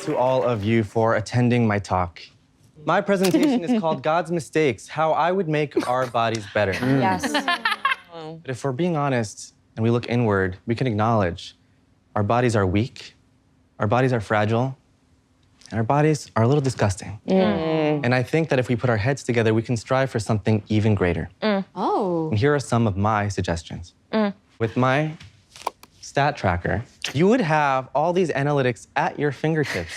thanks to all of you for attending my talk. My presentation is called God's Mistakes, How I Would Make Our Bodies Better. Yes. But if we're being honest and we look inward, we can acknowledge our bodies are weak, our bodies are fragile, and our bodies are a little disgusting. And I think that if we put our heads together, we can strive for something even greater. Oh. And here are some of my suggestions. With my stat tracker, you would have all these analytics at your fingertips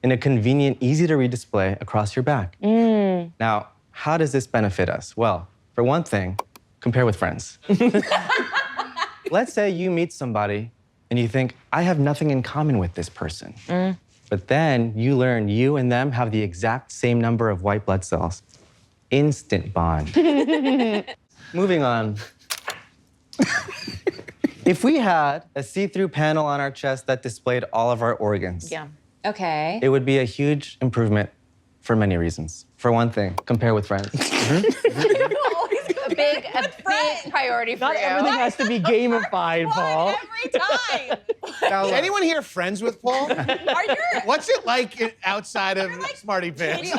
in a convenient, easy-to-read display across your back. Now, how does this benefit us? Well, for one thing, compare with friends. Let's say you meet somebody and you think, I have nothing in common with this person. But then you learn you and them have the exact same number of white blood cells. Instant bond. Moving on. If we had a see-through panel on our chest that displayed all of our organs, Okay. it would be a huge improvement for many reasons. For one thing, compare with friends. A big priority for Not you. everything has to be gamified, Paul. Every time. Now, Is anyone here friends with Paul? Are you What's it like outside of Smarty Pants?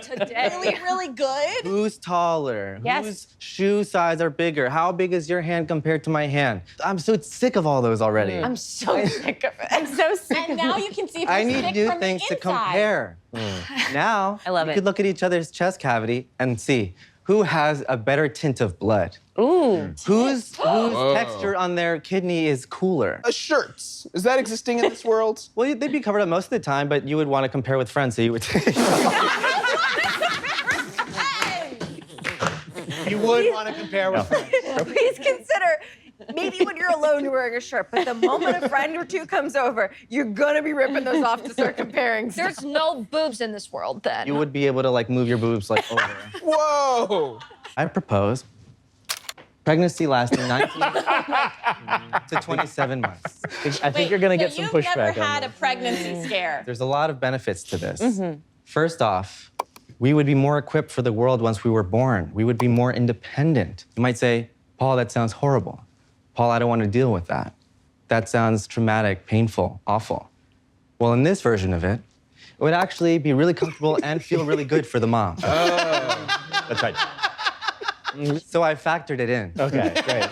today? really good? who's taller? Yes. Whose shoe size are bigger? How big is your hand compared to my hand? I'm so sick of all those already. I'm so sick of it. I'm so sick And now you can see if I you're need sick new from the things to inside. compare. Now, I love we it. could look at each other's chest cavity and see who has a better tint of blood. Ooh. Whose texture on their kidney is cooler. Shirts. Is that existing in this world? Well, they'd be covered up most of the time, but you would want to compare with friends, so you would You would want to compare with friends. Please consider, maybe when you're alone, you're wearing a shirt, but the moment a friend or two comes over, you're gonna be ripping those off to start comparing. There's no boobs in this world then. You would be able to like move your boobs like over. Whoa! I propose pregnancy lasting 19 to 27 months. I think you're gonna get some You've pushback never on had a this. pregnancy scare. There's a lot of benefits to this. First off, we would be more equipped for the world once we were born. We would be more independent. You might say, Paul, that sounds horrible. Paul, I don't want to deal with that. That sounds traumatic, painful, awful. Well, in this version of it, it would actually be really comfortable and feel really good for the mom. That's right. So I factored it in. Okay, great.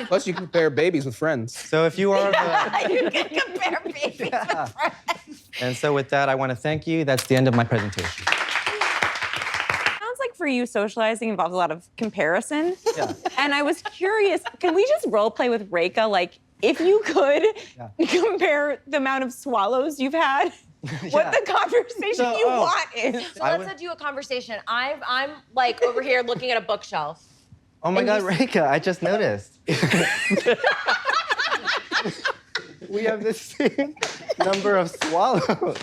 Plus, you compare babies with friends. So if you are of a... You can compare babies with friends. And so with that, I want to thank you. That's the end of my presentation. Sounds like for you, socializing involves a lot of comparison. Yeah. And I was curious, can we just role play with Reka? Like, if you could compare the amount of swallows you've had, what the conversation So- you oh. want is. So let's do a conversation. I'm like over here looking at a bookshelf. Oh my And God, you- Reka, I just noticed. We have the same number of swallows.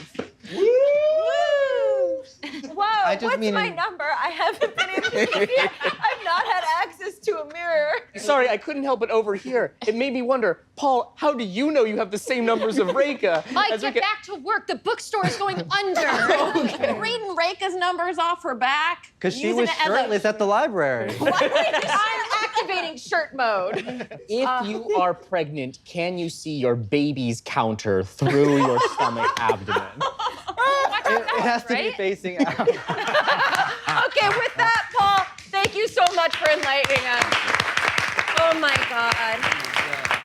Whoa, just what's mean my in- number? I haven't been able to see it. I've not had access to a mirror. Sorry, I couldn't help but overhear. It made me wonder, Paul, how do you know you have the same numbers of Reka? Mike, as get Reka? back to work. The bookstore is going under. Reading Reka's numbers off her back. Because she using was it as a- shirtless at the library. I'm activating shirt mode. If you are pregnant, can you see your baby's counter through your stomach abdomen? It has to be right? facing out. Okay, with that, Paul, thank you so much for enlightening us. Oh my God.